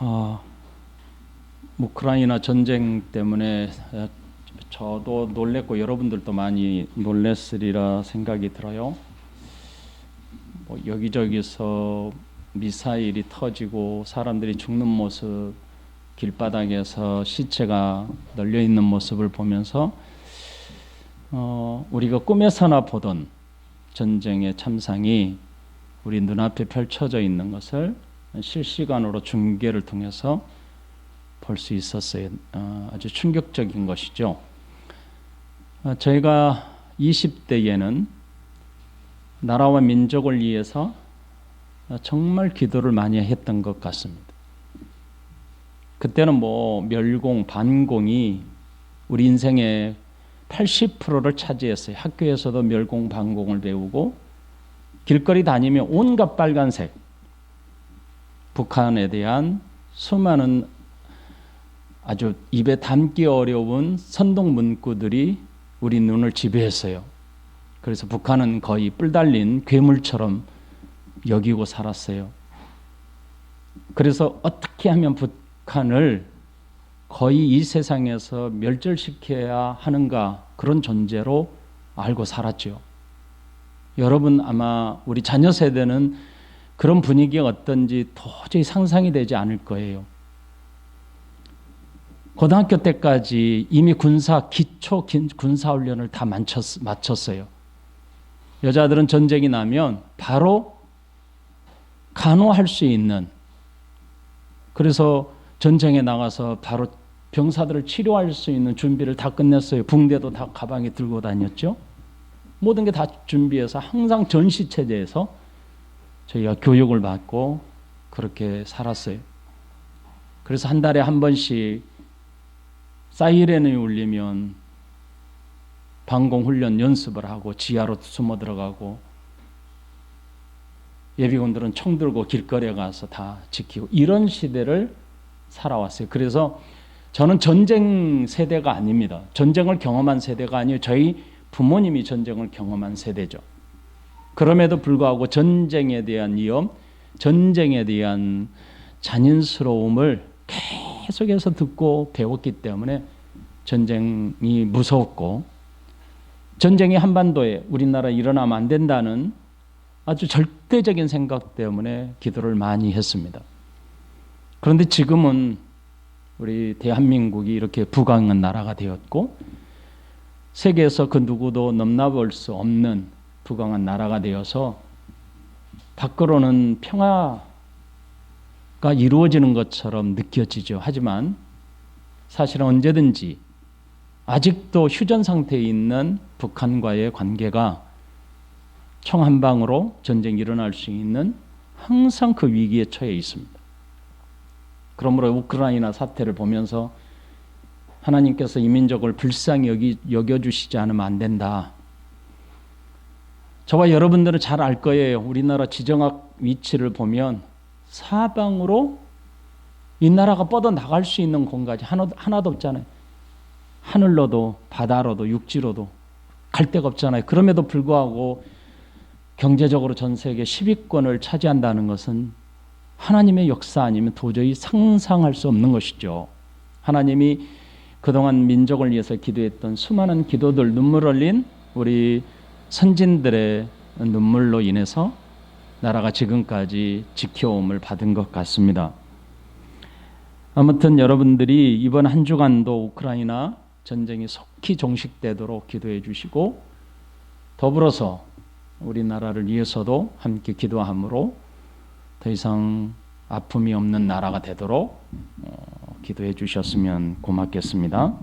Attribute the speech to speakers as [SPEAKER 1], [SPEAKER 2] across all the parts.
[SPEAKER 1] 아, 우크라이나 전쟁 때문에 저도 놀랬고 여러분들도 많이 놀랬으리라 생각이 들어요. 여기저기서 미사일이 터지고 사람들이 죽는 모습, 길바닥에서 시체가 널려 있는 모습을 보면서 우리가 꿈에서나 보던 전쟁의 참상이 우리 눈앞에 펼쳐져 있는 것을 실시간으로 중계를 통해서 볼 수 있었어요. 아주 충격적인 것이죠. 저희가 20대에는 나라와 민족을 위해서 정말 기도를 많이 했던 것 같습니다. 그때는 멸공, 반공이 우리 인생의 80%를 차지했어요. 학교에서도 멸공, 반공을 배우고 길거리 다니면 온갖 빨간색, 북한에 대한 수많은 아주 입에 담기 어려운 선동 문구들이 우리 눈을 지배했어요. 그래서 북한은 거의 뿔 달린 괴물처럼 여기고 살았어요. 그래서 어떻게 하면 북한을 거의 이 세상에서 멸절시켜야 하는가, 그런 존재로 알고 살았죠. 여러분 아마 우리 자녀 세대는 그런 분위기가 어떤지 도저히 상상이 되지 않을 거예요. 고등학교 때까지 이미 기초 군사훈련을 다 마쳤어요. 여자들은 전쟁이 나면 바로 간호할 수 있는, 그래서 전쟁에 나가서 바로 병사들을 치료할 수 있는 준비를 다 끝냈어요. 붕대도 다 가방에 들고 다녔죠. 모든 게 다 준비해서 항상 전시체제에서 저희가 교육을 받고 그렇게 살았어요. 그래서 한 달에 한 번씩 사이렌이 울리면 방공훈련 연습을 하고 지하로 숨어 들어가고, 예비군들은 총 들고 길거리에 가서 다 지키고, 이런 시대를 살아왔어요. 그래서 저는 전쟁 세대가 아닙니다. 전쟁을 경험한 세대가 아니에요. 저희 부모님이 전쟁을 경험한 세대죠. 그럼에도 불구하고 전쟁에 대한 위험, 전쟁에 대한 잔인스러움을 계속해서 듣고 배웠기 때문에 전쟁이 무서웠고, 전쟁이 한반도에 우리나라에 일어나면 안 된다는 아주 절대적인 생각 때문에 기도를 많이 했습니다. 그런데 지금은 우리 대한민국이 이렇게 부강한 나라가 되었고, 세계에서 그 누구도 넘나볼 수 없는 부강한 나라가 되어서 밖으로는 평화가 이루어지는 것처럼 느껴지죠. 하지만 사실은 언제든지 아직도 휴전 상태에 있는 북한과의 관계가 총 한 방으로 전쟁이 일어날 수 있는 항상 그 위기에 처해 있습니다. 그러므로 우크라이나 사태를 보면서 하나님께서 이 민족을 불쌍히 여겨주시지 않으면 안 된다. 저와 여러분들은 잘 알 거예요. 우리나라 지정학 위치를 보면 사방으로 이 나라가 뻗어나갈 수 있는 공간이 하나도 없잖아요. 하늘로도 바다로도 육지로도 갈 데가 없잖아요. 그럼에도 불구하고 경제적으로 전 세계 10위권을 차지한다는 것은 하나님의 역사 아니면 도저히 상상할 수 없는 것이죠. 하나님이 그동안 민족을 위해서 기도했던 수많은 기도들, 눈물 흘린 우리 선진들의 눈물로 인해서 나라가 지금까지 지켜옴을 받은 것 같습니다. 아무튼 여러분들이 이번 한 주간도 우크라이나 전쟁이 속히 종식되도록 기도해 주시고, 더불어서 우리나라를 위해서도 함께 기도함으로 더 이상 아픔이 없는 나라가 되도록 기도해 주셨으면 고맙겠습니다.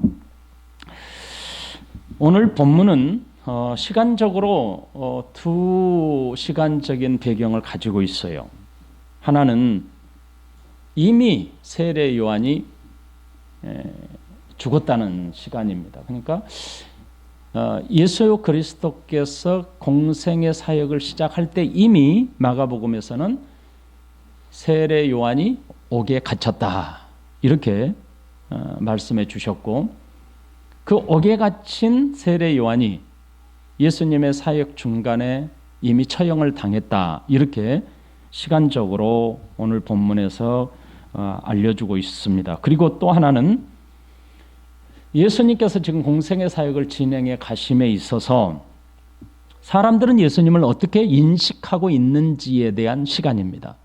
[SPEAKER 1] 오늘 본문은 시간적으로 두 시간적인 배경을 가지고 있어요. 하나는 이미 세례 요한이 죽었다는 시간입니다. 그러니까 예수 그리스도께서 공생의 사역을 시작할 때 이미 마가복음에서는 세례 요한이 옥에 갇혔다, 이렇게 말씀해 주셨고, 그 옥에 갇힌 세례 요한이 예수님의 사역 중간에 이미 처형을 당했다, 이렇게 시간적으로 오늘 본문에서 알려주고 있습니다. 그리고 또 하나는 예수님께서 지금 공생의 사역을 진행해 가심에 있어서 사람들은 예수님을 어떻게 인식하고 있는지에 대한 시간입니다.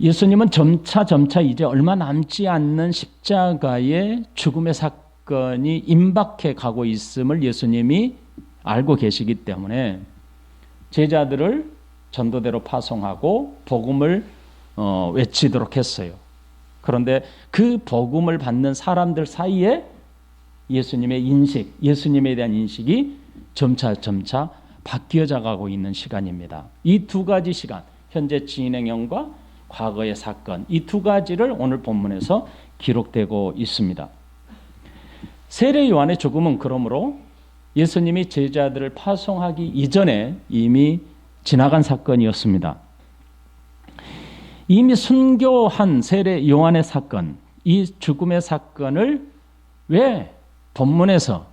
[SPEAKER 1] 예수님은 점차 이제 얼마 남지 않는 십자가의 죽음의 사건이 임박해 가고 있음을 예수님이 알고 계시기 때문에 제자들을 전도대로 파송하고 복음을 외치도록 했어요. 그런데 그 복음을 받는 사람들 사이에 예수님의 인식, 예수님에 대한 인식이 점차 바뀌어져 가고 있는 시간입니다. 이 두 가지 시간, 현재 진행형과 과거의 사건, 이 두 가지를 오늘 본문에서 기록되고 있습니다. 세례 요한의 죽음은 그러므로 예수님이 제자들을 파송하기 이전에 이미 지나간 사건이었습니다. 이미 순교한 세례 요한의 사건, 이 죽음의 사건을 왜 본문에서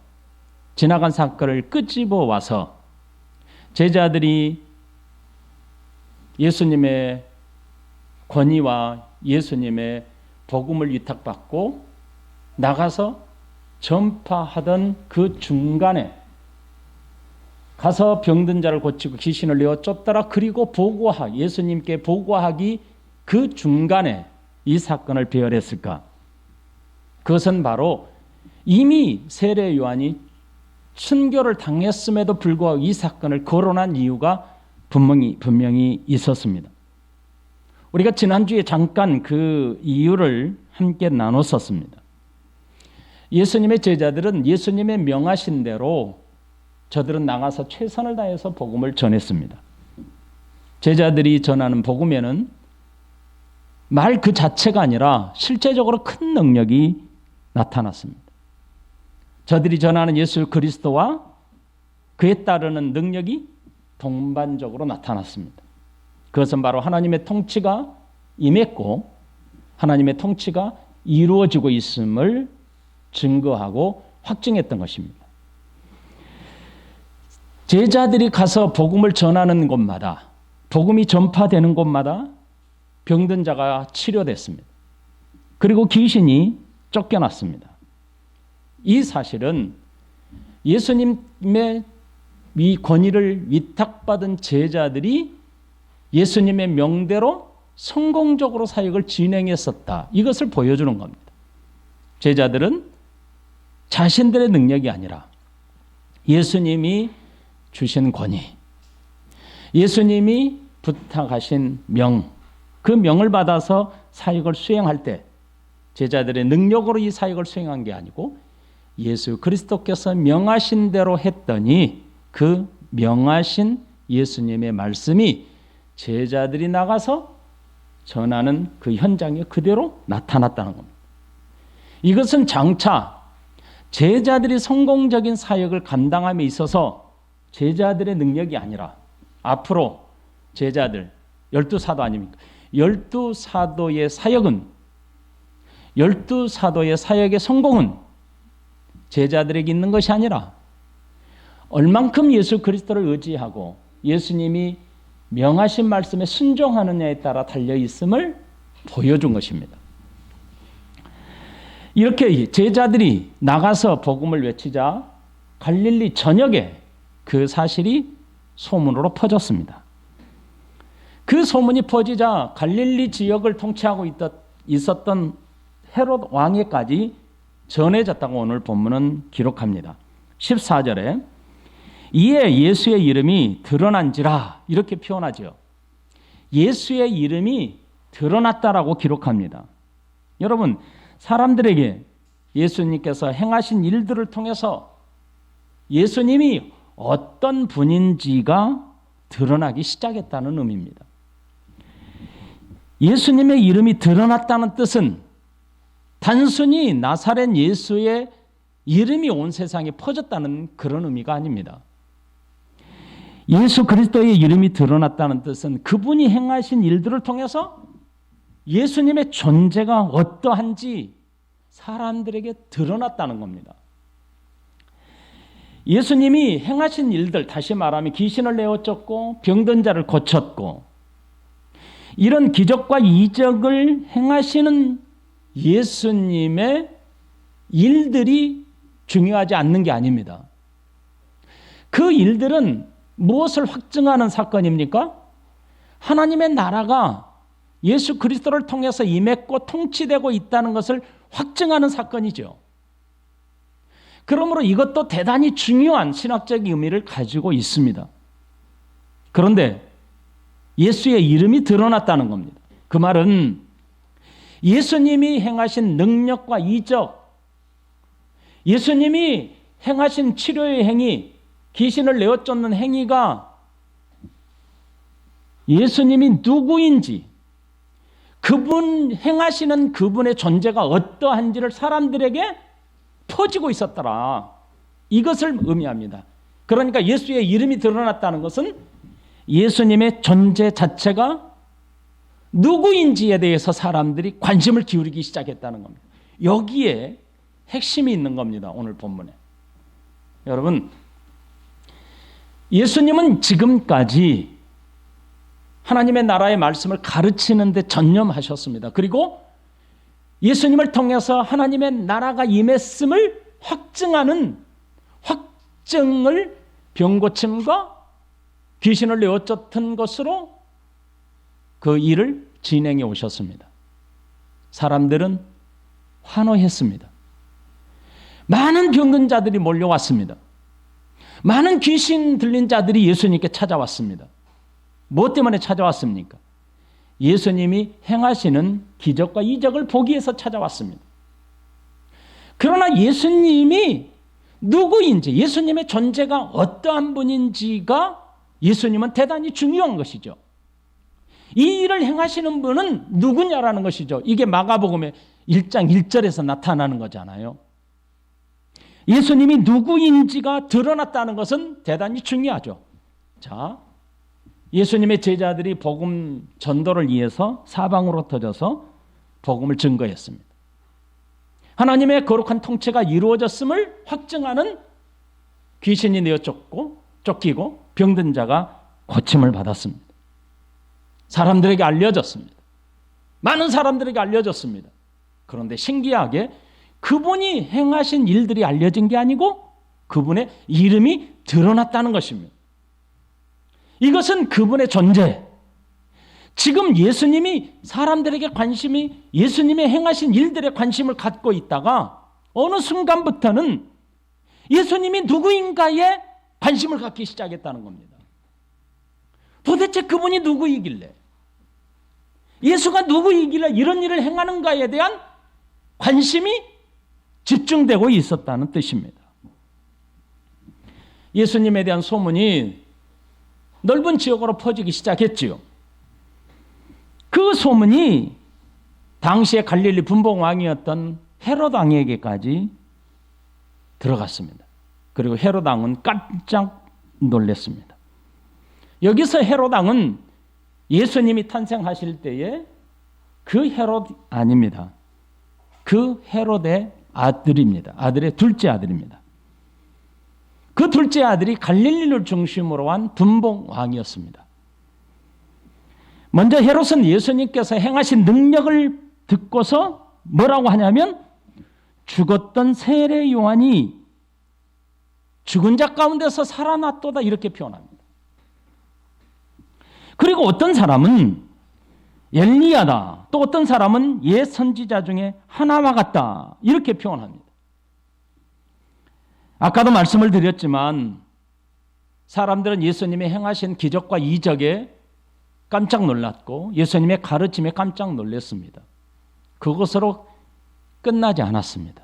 [SPEAKER 1] 지나간 사건을 끄집어 와서 제자들이 예수님의 권위와 예수님의 복음을 위탁받고 나가서 전파하던 그 중간에 가서 병든 자를 고치고 귀신을 내어 쫓더라, 그리고 예수님께 보고하기 그 중간에 이 사건을 배열했을까? 그것은 바로 이미 세례 요한이 순교를 당했음에도 불구하고 이 사건을 거론한 이유가 분명히 있었습니다. 우리가 지난주에 잠깐 그 이유를 함께 나눴었습니다. 예수님의 제자들은 예수님의 명하신 대로 저들은 나가서 최선을 다해서 복음을 전했습니다. 제자들이 전하는 복음에는 말 그 자체가 아니라 실제적으로 큰 능력이 나타났습니다. 저들이 전하는 예수 그리스도와 그에 따르는 능력이 동반적으로 나타났습니다. 그것은 바로 하나님의 통치가 임했고 하나님의 통치가 이루어지고 있음을 증거하고 확증했던 것입니다. 제자들이 가서 복음을 전하는 곳마다, 복음이 전파되는 곳마다 병든 자가 치료됐습니다. 그리고 귀신이 쫓겨났습니다. 이 사실은 예수님의 이 권위를 위탁받은 제자들이 예수님의 명대로 성공적으로 사역을 진행했었다, 이것을 보여주는 겁니다. 제자들은 자신들의 능력이 아니라 예수님이 주신 권위, 예수님이 부탁하신 그 명을 받아서 사역을 수행할 때 제자들의 능력으로 이 사역을 수행한 게 아니고 예수 그리스도께서 명하신 대로 했더니 그 명하신 예수님의 말씀이 제자들이 나가서 전하는 그 현장에 그대로 나타났다는 겁니다. 이것은 장차 제자들이 성공적인 사역을 감당함에 있어서 제자들의 능력이 아니라 앞으로 제자들, 12사도 아닙니까? 12사도의 사역은, 12사도의 사역의 성공은 제자들에게 있는 것이 아니라 얼만큼 예수 그리스도를 의지하고 예수님이 명하신 말씀에 순종하느냐에 따라 달려있음을 보여준 것입니다. 이렇게 제자들이 나가서 복음을 외치자 갈릴리 전역에 그 사실이 소문으로 퍼졌습니다. 그 소문이 퍼지자 갈릴리 지역을 통치하고 있었던 헤롯 왕에까지 전해졌다고 오늘 본문은 기록합니다. 14절에 이에 예수의 이름이 드러난지라, 이렇게 표현하죠. 예수의 이름이 드러났다라고 기록합니다. 여러분, 사람들에게 예수님께서 행하신 일들을 통해서 예수님이 어떤 분인지가 드러나기 시작했다는 의미입니다. 예수님의 이름이 드러났다는 뜻은 단순히 나사렛 예수의 이름이 온 세상에 퍼졌다는 그런 의미가 아닙니다. 예수 그리스도의 이름이 드러났다는 뜻은 그분이 행하신 일들을 통해서 예수님의 존재가 어떠한지 사람들에게 드러났다는 겁니다. 예수님이 행하신 일들, 다시 말하면 귀신을 내어 쫓고 병든 자를 고쳤고 이런 기적과 이적을 행하시는 예수님의 일들이 중요하지 않는 게 아닙니다. 그 일들은 무엇을 확증하는 사건입니까? 하나님의 나라가 예수 그리스도를 통해서 임했고 통치되고 있다는 것을 확증하는 사건이죠. 그러므로 이것도 대단히 중요한 신학적 의미를 가지고 있습니다. 그런데 예수의 이름이 드러났다는 겁니다. 그 말은 예수님이 행하신 능력과 이적, 예수님이 행하신 치료의 행위, 귀신을 내어쫓는 행위가 예수님이 누구인지, 그분 행하시는 그분의 존재가 어떠한지를 사람들에게 퍼지고 있었더라. 이것을 의미합니다. 그러니까 예수의 이름이 드러났다는 것은 예수님의 존재 자체가 누구인지에 대해서 사람들이 관심을 기울이기 시작했다는 겁니다. 여기에 핵심이 있는 겁니다. 오늘 본문에. 여러분, 예수님은 지금까지 하나님의 나라의 말씀을 가르치는 데 전념하셨습니다. 그리고 예수님을 통해서 하나님의 나라가 임했음을 확증하는 확증을 병고침과 귀신을 내어쫓은 것으로 그 일을 진행해 오셨습니다. 사람들은 환호했습니다. 많은 병든 자들이 몰려왔습니다. 많은 귀신 들린 자들이 예수님께 찾아왔습니다. 무엇 때문에 찾아왔습니까? 예수님이 행하시는 기적과 이적을 보기 위해서 찾아왔습니다. 그러나 예수님이 누구인지, 예수님의 존재가 어떠한 분인지가 예수님은 대단히 중요한 것이죠. 이 일을 행하시는 분은 누구냐라는 것이죠. 이게 마가복음의 1장 1절에서 나타나는 거잖아요. 예수님이 누구인지가 드러났다는 것은 대단히 중요하죠. 자, 예수님의 제자들이 복음 전도를 위해서 사방으로 터져서 복음을 증거했습니다. 하나님의 거룩한 통치가 이루어졌음을 확증하는 귀신이 쫓기고 병든 자가 고침을 받았습니다. 사람들에게 알려졌습니다. 많은 사람들에게 알려졌습니다. 그런데 신기하게 그분이 행하신 일들이 알려진 게 아니고 그분의 이름이 드러났다는 것입니다. 이것은 그분의 존재. 지금 예수님이 사람들에게 관심이 예수님의 행하신 일들에 관심을 갖고 있다가 어느 순간부터는 예수님이 누구인가에 관심을 갖기 시작했다는 겁니다. 도대체 그분이 누구이길래, 예수가 누구이길래 이런 일을 행하는가에 대한 관심이 집중되고 있었다는 뜻입니다. 예수님에 대한 소문이 넓은 지역으로 퍼지기 시작했지요. 그 소문이 당시의 갈릴리 분봉왕이었던 헤롯 왕에게까지 들어갔습니다. 그리고 헤롯 왕은 깜짝 놀랐습니다. 여기서 헤롯 왕은 예수님이 탄생하실 때에 그 헤롯 아닙니다. 그 헤롯의 아들입니다. 아들의 둘째 아들입니다. 그 둘째 아들이 갈릴리를 중심으로 한 분봉왕이었습니다. 먼저 헤롯은 예수님께서 행하신 능력을 듣고서 뭐라고 하냐면 죽었던 세례 요한이 죽은 자 가운데서 살아났도다 이렇게 표현합니다. 그리고 어떤 사람은 엘리야다, 또 어떤 사람은 옛 선지자 중에 하나와 같다 이렇게 표현합니다. 아까도 말씀을 드렸지만 사람들은 예수님이 행하신 기적과 이적에 깜짝 놀랐고 예수님의 가르침에 깜짝 놀랐습니다. 그것으로 끝나지 않았습니다.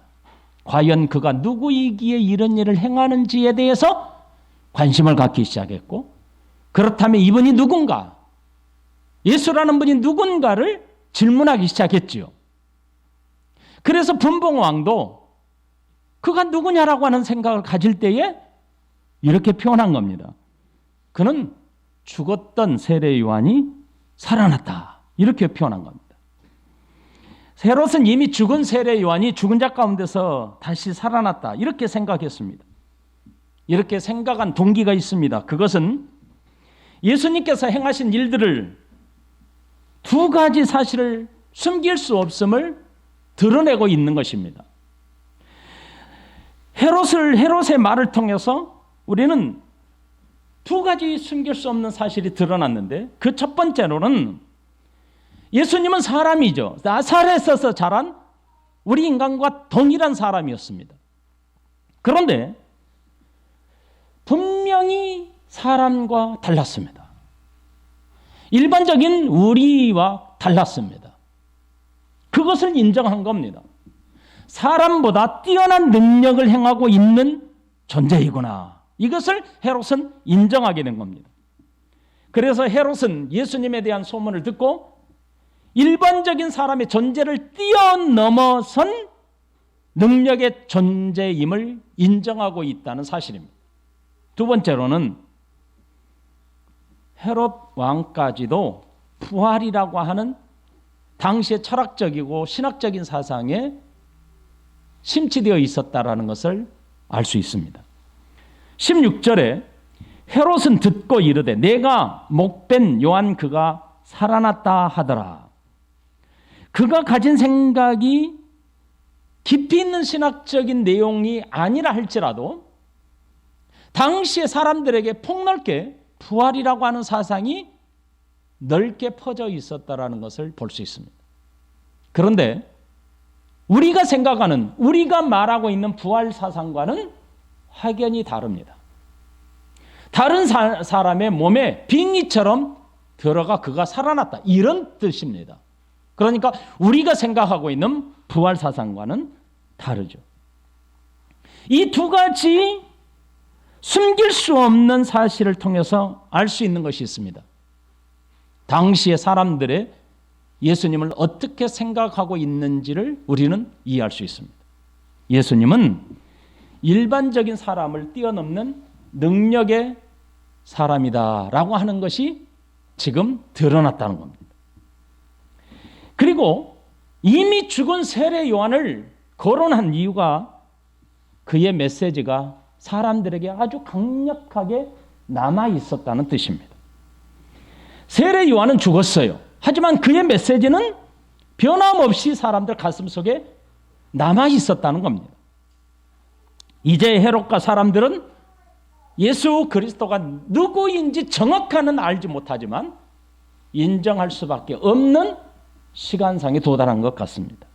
[SPEAKER 1] 과연 그가 누구이기에 이런 일을 행하는지에 대해서 관심을 갖기 시작했고, 그렇다면 이분이 누군가, 예수라는 분이 누군가를 질문하기 시작했지요. 그래서 분봉왕도 그가 누구냐라고 하는 생각을 가질 때에 이렇게 표현한 겁니다. 그는 죽었던 세례 요한이 살아났다 이렇게 표현한 겁니다. 헤롯은 이미 죽은 세례 요한이 죽은 자 가운데서 다시 살아났다 이렇게 생각했습니다. 이렇게 생각한 동기가 있습니다. 그것은 예수님께서 행하신 일들을 두 가지 사실을 숨길 수 없음을 드러내고 있는 것입니다. 헤롯의 말을 통해서 우리는 두 가지 숨길 수 없는 사실이 드러났는데, 그 첫 번째로는 예수님은 사람이죠. 나사렛에서 자란 우리 인간과 동일한 사람이었습니다. 그런데 분명히 사람과 달랐습니다. 일반적인 우리와 달랐습니다. 그것을 인정한 겁니다. 사람보다 뛰어난 능력을 행하고 있는 존재이구나. 이것을 헤롯은 인정하게 된 겁니다. 그래서 헤롯은 예수님에 대한 소문을 듣고 일반적인 사람의 존재를 뛰어넘어선 능력의 존재임을 인정하고 있다는 사실입니다. 두 번째로는 헤롯 왕까지도 부활이라고 하는 당시의 철학적이고 신학적인 사상에 심취되어 있었다라는 것을 알 수 있습니다. 16절에 헤롯은 듣고 이르되 내가 목벤 요한 그가 살아났다 하더라. 그가 가진 생각이 깊이 있는 신학적인 내용이 아니라 할지라도 당시의 사람들에게 폭넓게 부활이라고 하는 사상이 넓게 퍼져 있었다라는 것을 볼 수 있습니다. 그런데 우리가 생각하는, 우리가 말하고 있는 부활 사상과는 확연히 다릅니다. 다른 사람의 몸에 빙의처럼 들어가 그가 살아났다, 이런 뜻입니다. 그러니까 우리가 생각하고 있는 부활 사상과는 다르죠. 이 두 가지 숨길 수 없는 사실을 통해서 알 수 있는 것이 있습니다. 당시의 사람들의 예수님을 어떻게 생각하고 있는지를 우리는 이해할 수 있습니다. 예수님은 일반적인 사람을 뛰어넘는 능력의 사람이다라고 하는 것이 지금 드러났다는 겁니다. 그리고 이미 죽은 세례 요한을 거론한 이유가 그의 메시지가 사람들에게 아주 강력하게 남아 있었다는 뜻입니다. 세례 요한은 죽었어요. 하지만 그의 메시지는 변함없이 사람들 가슴 속에 남아 있었다는 겁니다. 이제 헤롯과 사람들은 예수 그리스도가 누구인지 정확하는 알지 못하지만 인정할 수밖에 없는 시간상에 도달한 것 같습니다.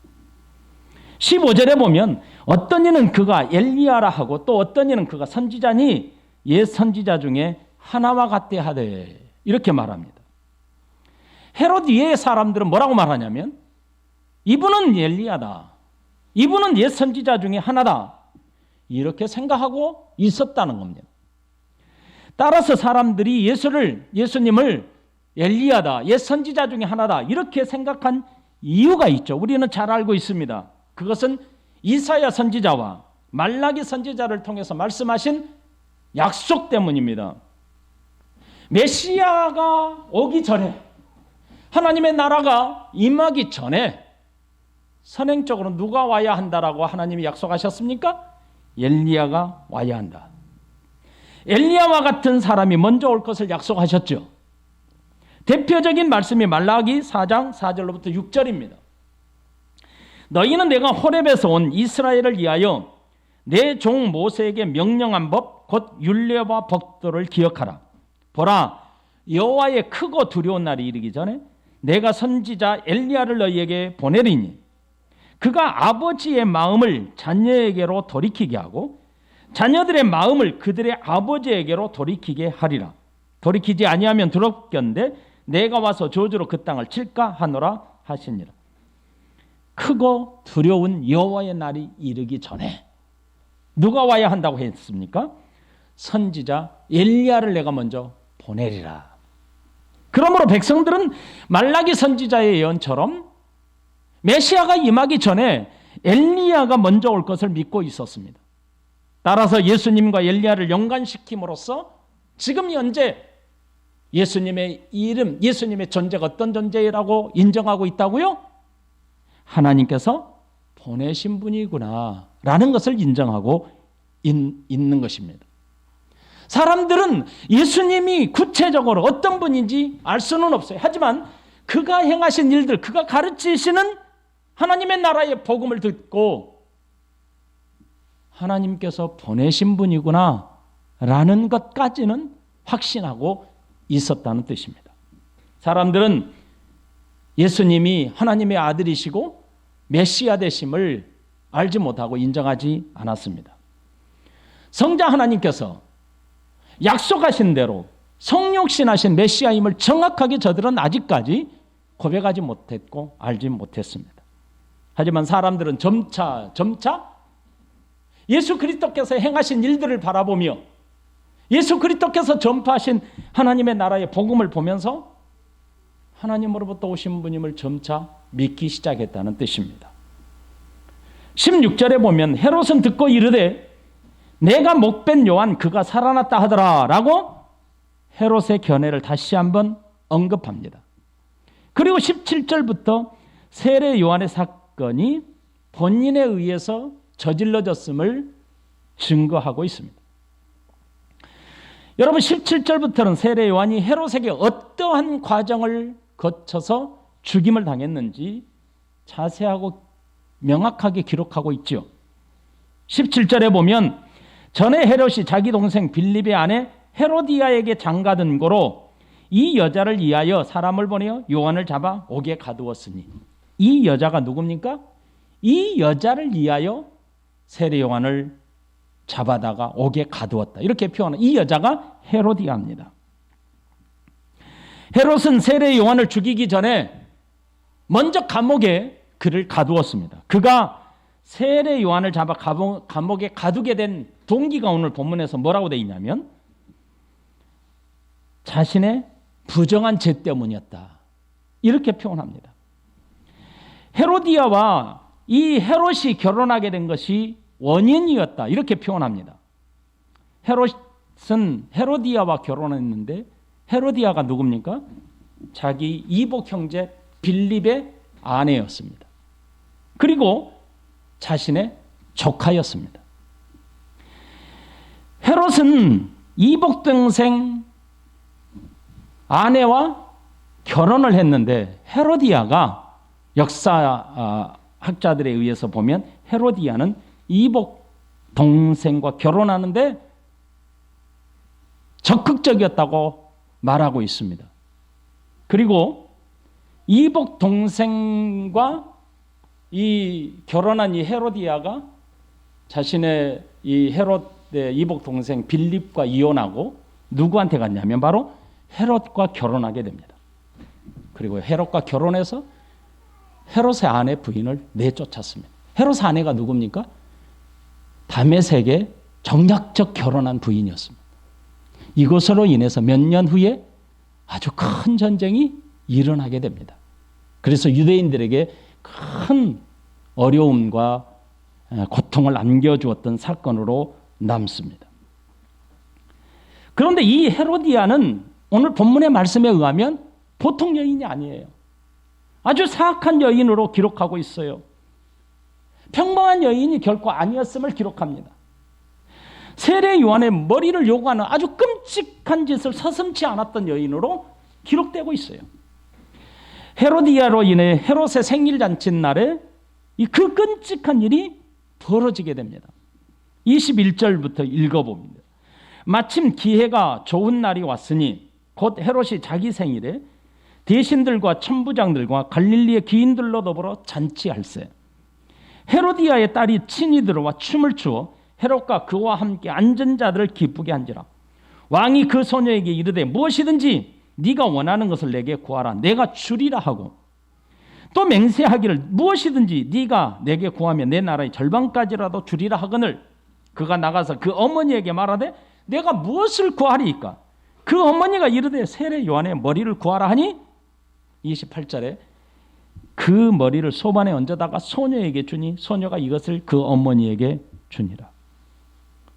[SPEAKER 1] 15절에 보면 어떤 이는 그가 엘리야라 하고 또 어떤 이는 그가 선지자니 옛 선지자 중에 하나와 같대 하되, 이렇게 말합니다. 헤롯 이외의 사람들은 뭐라고 말하냐면 이분은 엘리야다, 이분은 옛 선지자 중에 하나다, 이렇게 생각하고 있었다는 겁니다. 따라서 사람들이 예수님을 엘리야다, 옛 선지자 중에 하나다, 이렇게 생각한 이유가 있죠. 우리는 잘 알고 있습니다. 그것은 이사야 선지자와 말라기 선지자를 통해서 말씀하신 약속 때문입니다. 메시아가 오기 전에, 하나님의 나라가 임하기 전에 선행적으로 누가 와야 한다라고 하나님이 약속하셨습니까? 엘리야가 와야 한다. 엘리야와 같은 사람이 먼저 올 것을 약속하셨죠. 대표적인 말씀이 말라기 4장 4절로부터 6절입니다. 너희는 내가 호렙에서 온 이스라엘을 위하여 내 종 모세에게 명령한 법 곧 율례와 법도를 기억하라. 보라, 여호와의 크고 두려운 날이 이르기 전에 내가 선지자 엘리야를 너희에게 보내리니 그가 아버지의 마음을 자녀에게로 돌이키게 하고 자녀들의 마음을 그들의 아버지에게로 돌이키게 하리라. 돌이키지 아니하면 두렵건대 내가 와서 저주로 그 땅을 칠까 하노라 하시니라. 크고 두려운 여호와의 날이 이르기 전에 누가 와야 한다고 했습니까? 선지자 엘리야를 내가 먼저 보내리라. 그러므로 백성들은 말라기 선지자의 예언처럼 메시아가 임하기 전에 엘리야가 먼저 올 것을 믿고 있었습니다. 따라서 예수님과 엘리야를 연관시킴으로써 지금 현재 예수님의 이름, 예수님의 존재가 어떤 존재라고 인정하고 있다고요? 하나님께서 보내신 분이구나 라는 것을 인정하고 있는 것입니다. 사람들은 예수님이 구체적으로 어떤 분인지 알 수는 없어요. 하지만 그가 행하신 일들, 그가 가르치시는 하나님의 나라의 복음을 듣고 하나님께서 보내신 분이구나 라는 것까지는 확신하고 있었다는 뜻입니다. 사람들은 예수님이 하나님의 아들이시고 메시아 되심을 알지 못하고 인정하지 않았습니다. 성자 하나님께서 약속하신 대로 성육신하신 메시아임을 정확하게 저들은 아직까지 고백하지 못했고 알지 못했습니다. 하지만 사람들은 점차 예수 그리스도께서 행하신 일들을 바라보며 예수 그리스도께서 전파하신 하나님의 나라의 복음을 보면서 하나님으로부터 오신 분임을 점차 믿기 시작했다는 뜻입니다. 16절에 보면 헤롯은 듣고 이르되 내가 목벤 요한 그가 살아났다 하더라 라고 헤롯의 견해를 다시 한번 언급합니다. 그리고 17절부터 세례 요한의 사건이 본인에 의해서 저질러졌음을 증거하고 있습니다. 여러분 17절부터는 세례 요한이 헤롯에게 어떠한 과정을 거쳐서 죽임을 당했는지 자세하고 명확하게 기록하고 있죠. 17절에 보면 전에 헤롯이 자기 동생 빌립의 아내 헤로디아에게 장가든 고로 이 여자를 위하여 사람을 보내어 요한을 잡아 옥에 가두었으니 이 여자가 누굽니까? 이 여자를 위하여 세례 요한을 잡아다가 옥에 가두었다. 이렇게 표현한 이 여자가 헤로디아입니다. 헤롯은 세례 요한을 죽이기 전에 먼저 감옥에 그를 가두었습니다. 그가 세례 요한을 잡아 감옥에 가두게 된 동기가 오늘 본문에서 뭐라고 되어 있냐면 자신의 부정한 죄 때문이었다. 이렇게 표현합니다. 헤로디아와 이 헤롯이 결혼하게 된 것이 원인이었다. 이렇게 표현합니다. 헤롯은 헤로디아와 결혼했는데 헤로디아가 누굽니까? 자기 이복 형제 빌립의 아내였습니다. 그리고 자신의 조카였습니다. 헤롯은 이복 동생 아내와 결혼을 했는데 헤로디아가 역사 학자들에 의해서 보면 헤로디아는 이복 동생과 결혼하는데 적극적이었다고 말하고 있습니다. 그리고 이복 동생과 이 결혼한 이 헤로디아가 자신의 이 헤롯의 이복 동생 빌립과 이혼하고 누구한테 갔냐면 바로 헤롯과 결혼하게 됩니다. 그리고 헤롯과 결혼해서 헤롯의 아내 부인을 내쫓았습니다. 헤롯의 아내가 누굽니까? 다메섹에 정략적 결혼한 부인이었습니다. 이것으로 인해서 몇 년 후에 아주 큰 전쟁이 일어나게 됩니다. 그래서 유대인들에게 큰 어려움과 고통을 안겨주었던 사건으로 남습니다. 그런데 이 헤로디아는 오늘 본문의 말씀에 의하면 보통 여인이 아니에요. 아주 사악한 여인으로 기록하고 있어요. 평범한 여인이 결코 아니었음을 기록합니다. 세례 요한의 머리를 요구하는 아주 끔찍한 짓을 서슴지 않았던 여인으로 기록되고 있어요. 헤로디아로 인해 헤롯의 생일잔치 날에 그 끔찍한 일이 벌어지게 됩니다. 21절부터 읽어봅니다. 마침 기회가 좋은 날이 왔으니 곧 헤롯이 자기 생일에 대신들과 천부장들과 갈릴리의 귀인들로 더불어 잔치할세. 헤로디아의 딸이 친히 들어와 춤을 추어 헤롯과 그와 함께 앉은 자들을 기쁘게 한지라. 왕이 그 소녀에게 이르되 무엇이든지 네가 원하는 것을 내게 구하라. 내가 주리라 하고 또 맹세하기를 무엇이든지 네가 내게 구하면 내 나라의 절반까지라도 주리라 하거늘 그가 나가서 그 어머니에게 말하되 내가 무엇을 구하리이까? 그 어머니가 이르되 세례 요한의 머리를 구하라 하니 28절에 그 머리를 소반에 얹어다가 소녀에게 주니 소녀가 이것을 그 어머니에게 주니라.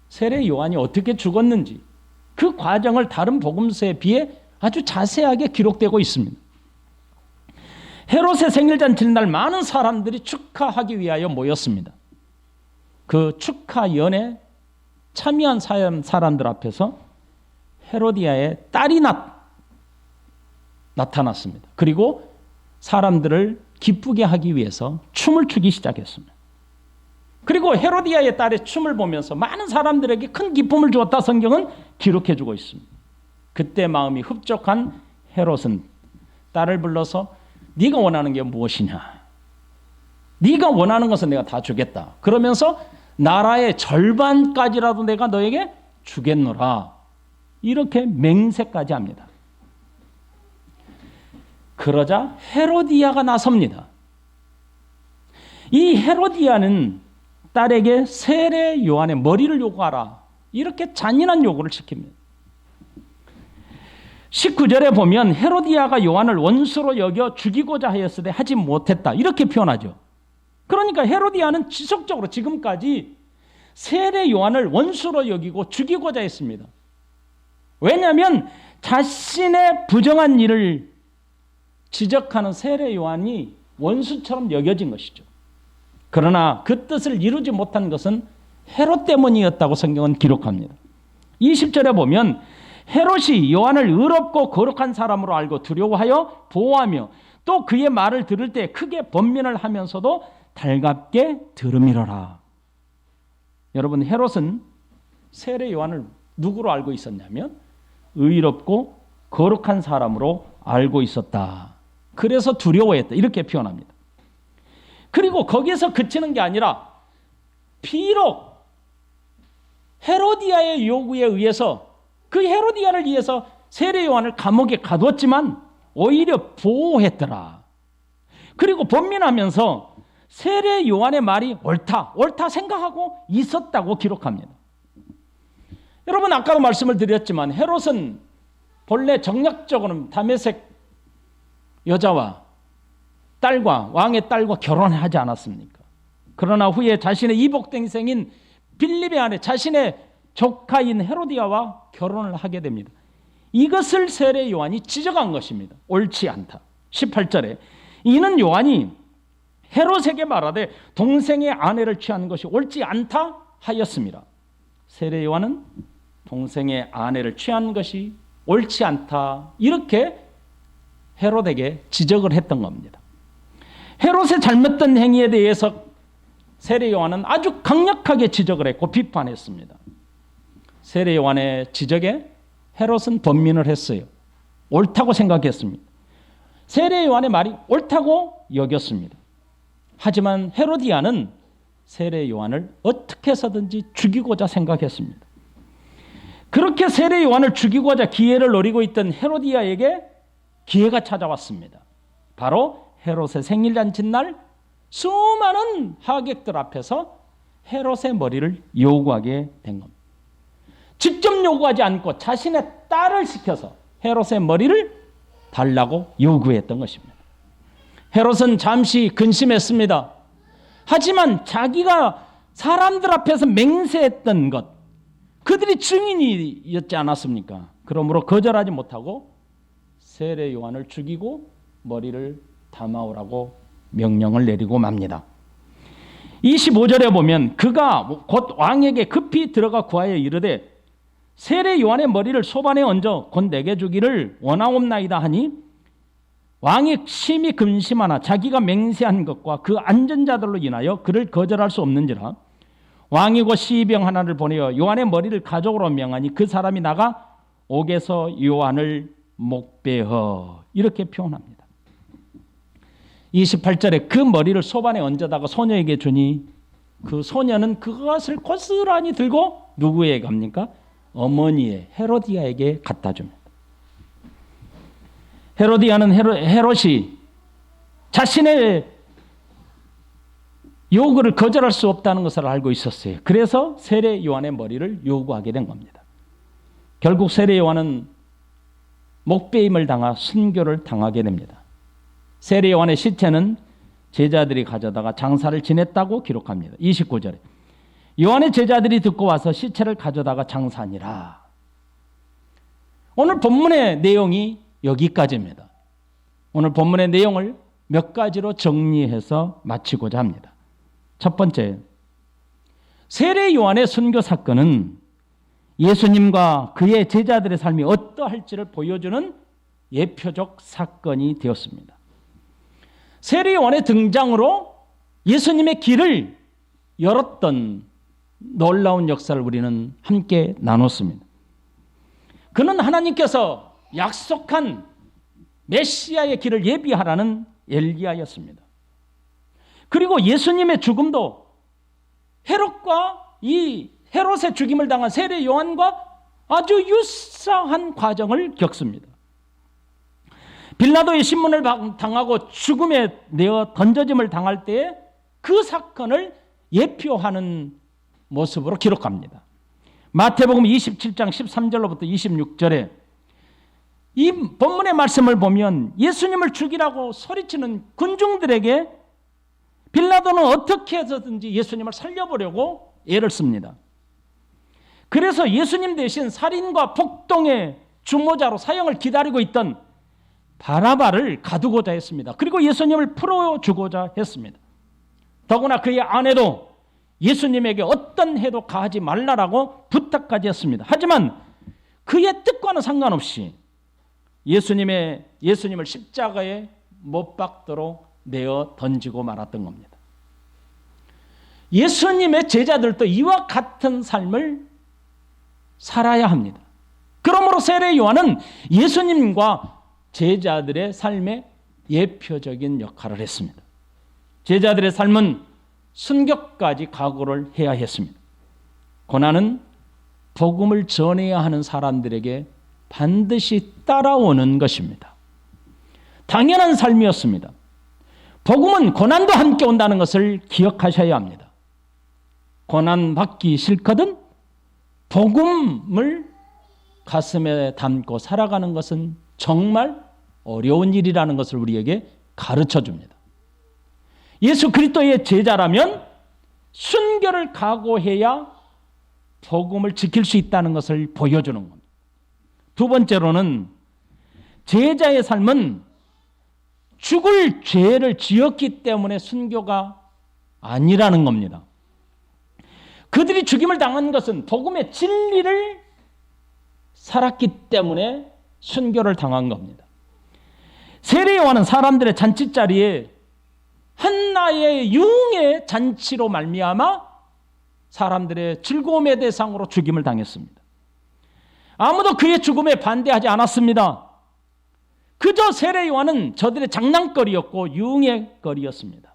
[SPEAKER 1] 세례 요한이 어떻게 죽었는지 그 과정을 다른 복음서에 비해 아주 자세하게 기록되고 있습니다. 헤롯의 생일잔치 날 많은 사람들이 축하하기 위하여 모였습니다. 그 축하 연에 참여한 사람들 앞에서 헤로디아의 딸이 나타났습니다. 그리고 사람들을 기쁘게 하기 위해서 춤을 추기 시작했습니다. 그리고 헤로디아의 딸의 춤을 보면서 많은 사람들에게 큰 기쁨을 주었다 성경은 기록해주고 있습니다. 그때 마음이 흡족한 헤롯은 딸을 불러서 네가 원하는 게 무엇이냐? 네가 원하는 것은 내가 다 주겠다. 그러면서 나라의 절반까지라도 내가 너에게 주겠노라. 이렇게 맹세까지 합니다. 그러자 헤로디아가 나섭니다. 이 헤로디아는 딸에게 세례 요한의 머리를 요구하라. 이렇게 잔인한 요구를 시킵니다. 19절에 보면 헤로디아가 요한을 원수로 여겨 죽이고자 하였으되 하지 못했다. 이렇게 표현하죠. 그러니까 헤로디아는 지속적으로 지금까지 세례 요한을 원수로 여기고 죽이고자 했습니다. 왜냐하면 자신의 부정한 일을 지적하는 세례 요한이 원수처럼 여겨진 것이죠. 그러나 그 뜻을 이루지 못한 것은 헤롯 때문이었다고 성경은 기록합니다. 20절에 보면 헤롯이 요한을 의롭고 거룩한 사람으로 알고 두려워하여 보호하며 또 그의 말을 들을 때 크게 번민을 하면서도 달갑게 들음이러라. 여러분, 헤롯은 세례 요한을 누구로 알고 있었냐면 의롭고 거룩한 사람으로 알고 있었다. 그래서 두려워했다. 이렇게 표현합니다. 그리고 거기에서 그치는 게 아니라 비록 헤로디아의 요구에 의해서 그 헤로디아를 위해서 세례 요한을 감옥에 가두었지만 오히려 보호했더라. 그리고 번민하면서 세례 요한의 말이 옳다 생각하고 있었다고 기록합니다. 여러분, 아까도 말씀을 드렸지만 헤롯은 본래 정략적으로는 다메섹 여자와 딸과 왕의 딸과 결혼하지 않았습니까? 그러나 후에 자신의 이복동생인 빌립의 아내 자신의 조카인 헤로디아와 결혼을 하게 됩니다. 이것을 세례 요한이 지적한 것입니다. 옳지 않다. 18절에 이는 요한이 헤롯에게 말하되 동생의 아내를 취한 것이 옳지 않다 하였습니다. 세례 요한은 동생의 아내를 취한 것이 옳지 않다 이렇게 헤롯에게 지적을 했던 겁니다. 헤롯의 잘못된 행위에 대해서 세례 요한은 아주 강력하게 지적을 했고 비판했습니다. 세례 요한의 지적에 헤롯은 번민을 했어요. 옳다고 생각했습니다. 세례 요한의 말이 옳다고 여겼습니다. 하지만 헤로디아는 세례 요한을 어떻게 해서든지 죽이고자 생각했습니다. 그렇게 세례 요한을 죽이고자 기회를 노리고 있던 헤로디아에게 기회가 찾아왔습니다. 바로 헤롯의 생일잔칫날 수많은 하객들 앞에서 헤롯의 머리를 요구하게 된 겁니다. 직접 요구하지 않고 자신의 딸을 시켜서 헤롯의 머리를 달라고 요구했던 것입니다. 헤롯은 잠시 근심했습니다. 하지만 자기가 사람들 앞에서 맹세했던 것, 그들이 증인이었지 않았습니까? 그러므로 거절하지 못하고 세례 요한을 죽이고 머리를 담아오라고 명령을 내리고 맙니다. 25절에 보면 그가 곧 왕에게 급히 들어가 구하여 이르되 세례 요한의 머리를 소반에 얹어 곧 내게 주기를 원하옵나이다 하니 왕이 심히 근심하나 자기가 맹세한 것과 그 안전자들로 인하여 그를 거절할 수 없는지라 왕이 곧 시병 하나를 보내어 요한의 머리를 가져오라 명하니 그 사람이 나가 옥에서 요한을 목베어 이렇게 표현합니다. 28절에 그 머리를 소반에 얹어다가 소녀에게 주니 그 소녀는 그것을 고스란히 들고 누구에게 갑니까? 어머니의 헤로디아에게 갖다 줍니다. 헤로디아는 헤롯이 자신의 요구를 거절할 수 없다는 것을 알고 있었어요. 그래서 세례 요한의 머리를 요구하게 된 겁니다. 결국 세례 요한은 목베임을 당하 순교를 당하게 됩니다. 세례 요한의 시체는 제자들이 가져다가 장사를 지냈다고 기록합니다. 29절에 요한의 제자들이 듣고 와서 시체를 가져다가 장사하니라. 오늘 본문의 내용이 여기까지입니다. 오늘 본문의 내용을 몇 가지로 정리해서 마치고자 합니다. 첫 번째, 세례 요한의 순교 사건은 예수님과 그의 제자들의 삶이 어떠할지를 보여주는 예표적 사건이 되었습니다. 세례 요한의 등장으로 예수님의 길을 열었던 놀라운 역사를 우리는 함께 나눴습니다. 그는 하나님께서 약속한 메시아의 길을 예비하라는 엘리야였습니다. 그리고 예수님의 죽음도 헤롯과 이 헤롯의 죽임을 당한 세례 요한과 아주 유사한 과정을 겪습니다. 빌라도의 신문을 당하고 죽음에 내어 던져짐을 당할 때에 그 사건을 예표하는 모습으로 기록합니다. 마태복음 27장 13절로부터 26절에 이 본문의 말씀을 보면 예수님을 죽이라고 소리치는 군중들에게 빌라도는 어떻게 해서든지 예수님을 살려보려고 애를 씁니다. 그래서 예수님 대신 살인과 폭동의 주모자로 사형을 기다리고 있던 바라바를 가두고자 했습니다. 그리고 예수님을 풀어주고자 했습니다. 더구나 그의 아내도 예수님에게 어떤 해도 가하지 말라라고 부탁까지 했습니다. 하지만 그의 뜻과는 상관없이 예수님을 십자가에 못 박도록 내어 던지고 말았던 겁니다. 예수님의 제자들도 이와 같은 삶을 살아야 합니다. 그러므로 세례 요한은 예수님과 제자들의 삶의 예표적인 역할을 했습니다. 제자들의 삶은 순교까지 각오를 해야 했습니다. 고난은 복음을 전해야 하는 사람들에게 반드시 따라오는 것입니다. 당연한 삶이었습니다. 복음은 고난도 함께 온다는 것을 기억하셔야 합니다. 고난 받기 싫거든 복음을 가슴에 담고 살아가는 것은 정말 어려운 일이라는 것을 우리에게 가르쳐 줍니다. 예수 그리스도의 제자라면 순교를 각오해야 복음을 지킬 수 있다는 것을 보여주는 겁니다. 두 번째로는 제자의 삶은 죽을 죄를 지었기 때문에 순교가 아니라는 겁니다. 그들이 죽임을 당한 것은 복음의 진리를 살았기 때문에 순교를 당한 겁니다. 세례 요한은 사람들의 잔치자리에 한나의 유흥의 잔치로 말미암아 사람들의 즐거움의 대상으로 죽임을 당했습니다. 아무도 그의 죽음에 반대하지 않았습니다. 그저 세례 요한은 저들의 장난거리였고 유흥의 거리였습니다.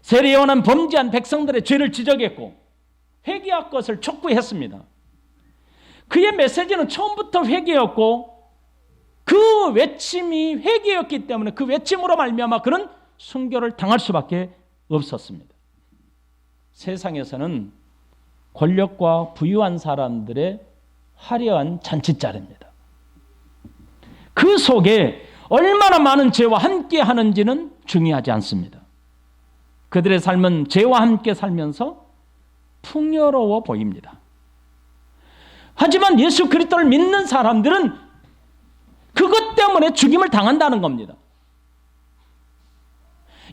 [SPEAKER 1] 세례 요한은 범죄한 백성들의 죄를 지적했고 회개할 것을 촉구했습니다. 그의 메시지는 처음부터 회개였고 그 외침이 회개였기 때문에 그 외침으로 말미암아 그는 순교를 당할 수밖에 없었습니다. 세상에서는 권력과 부유한 사람들의 화려한 잔치자리입니다. 그 속에 얼마나 많은 죄와 함께 하는지는 중요하지 않습니다. 그들의 삶은 죄와 함께 살면서 풍요로워 보입니다. 하지만 예수 그리스도를 믿는 사람들은 그것 때문에 죽임을 당한다는 겁니다.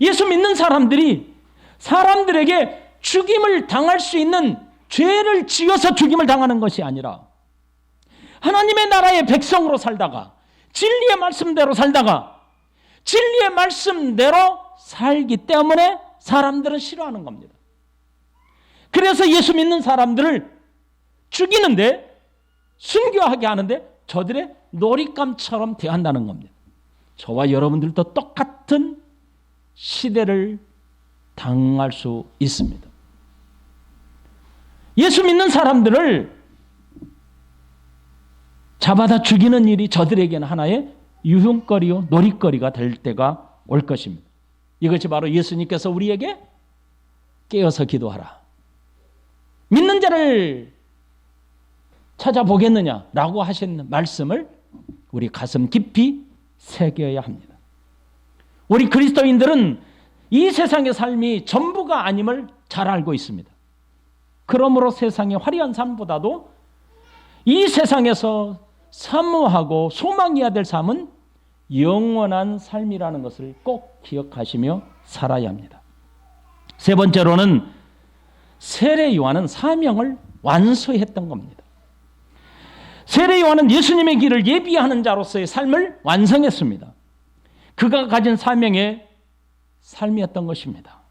[SPEAKER 1] 예수 믿는 사람들이 사람들에게 죽임을 당할 수 있는 죄를 지어서 죽임을 당하는 것이 아니라 하나님의 나라의 백성으로 살다가 진리의 말씀대로 살다가 진리의 말씀대로 살기 때문에 사람들은 싫어하는 겁니다. 그래서 예수 믿는 사람들을 죽이는데 순교하게 하는데 저들의 놀잇감처럼 대한다는 겁니다. 저와 여러분들도 똑같은 시대를 당할 수 있습니다. 예수 믿는 사람들을 잡아다 죽이는 일이 저들에게는 하나의 유흥거리요 놀잇거리가 될 때가 올 것입니다. 이것이 바로 예수님께서 우리에게 깨어서 기도하라, 믿는 자를 찾아보겠느냐라고 하신 말씀을 우리 가슴 깊이 새겨야 합니다. 우리 그리스도인들은 이 세상의 삶이 전부가 아님을 잘 알고 있습니다. 그러므로 세상의 화려한 삶보다도 이 세상에서 사모하고 소망해야 될 삶은 영원한 삶이라는 것을 꼭 기억하시며 살아야 합니다. 세 번째로는 세례 요한은 사명을 완수했던 겁니다. 세례 요한은 예수님의 길을 예비하는 자로서의 삶을 완성했습니다. 그가 가진 사명에 삶이었던 것입니다.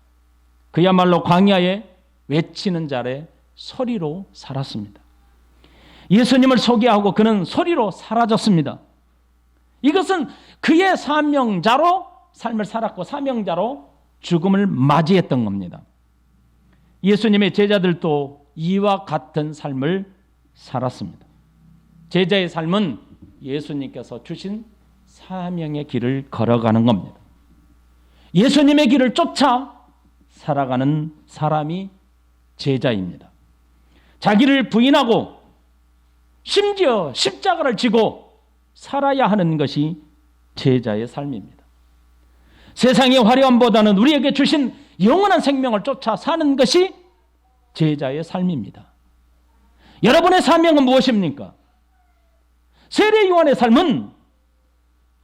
[SPEAKER 1] 그야말로 광야에 외치는 자의 소리로 살았습니다. 예수님을 소개하고 그는 소리로 사라졌습니다. 이것은 그의 사명자로 삶을 살았고 사명자로 죽음을 맞이했던 겁니다. 예수님의 제자들도 이와 같은 삶을 살았습니다. 제자의 삶은 예수님께서 주신 사명의 길을 걸어가는 겁니다. 예수님의 길을 쫓아 살아가는 사람이 제자입니다. 자기를 부인하고 심지어 십자가를 지고 살아야 하는 것이 제자의 삶입니다. 세상의 화려함보다는 우리에게 주신 영원한 생명을 쫓아 사는 것이 제자의 삶입니다. 여러분의 사명은 무엇입니까? 세례 요한의 삶은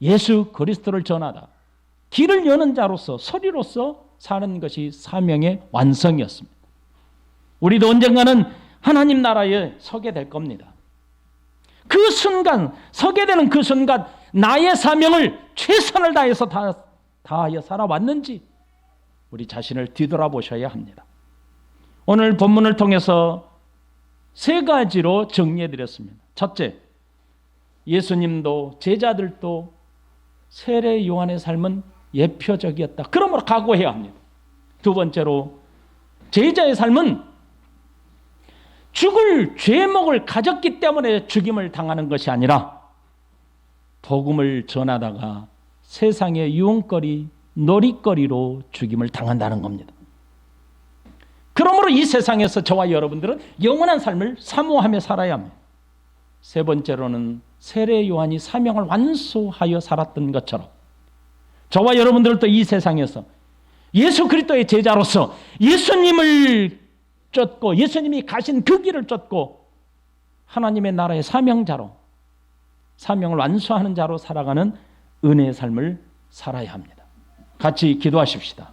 [SPEAKER 1] 예수 그리스도를 전하다, 길을 여는 자로서 소리로서 사는 것이 사명의 완성이었습니다. 우리도 언젠가는 하나님 나라에 서게 될 겁니다. 그 순간, 서게 되는 그 순간 나의 사명을 최선을 다해서 다하여 살아왔는지 우리 자신을 뒤돌아보셔야 합니다. 오늘 본문을 통해서 세 가지로 정리해드렸습니다. 첫째, 예수님도 제자들도 세례 요한의 삶은 예표적이었다. 그러므로 각오해야 합니다. 두 번째로, 제자의 삶은 죽을 죄목을 가졌기 때문에 죽임을 당하는 것이 아니라 복음을 전하다가 세상의 유흥거리, 놀이거리로 죽임을 당한다는 겁니다. 그러므로 이 세상에서 저와 여러분들은 영원한 삶을 사모하며 살아야 합니다. 세 번째로는 세례 요한이 사명을 완수하여 살았던 것처럼 저와 여러분들도 이 세상에서 예수 그리스도의 제자로서 예수님을 쫓고 예수님이 가신 그 길을 쫓고 하나님의 나라의 사명자로, 사명을 완수하는 자로 살아가는 은혜의 삶을 살아야 합니다. 같이 기도하십시다.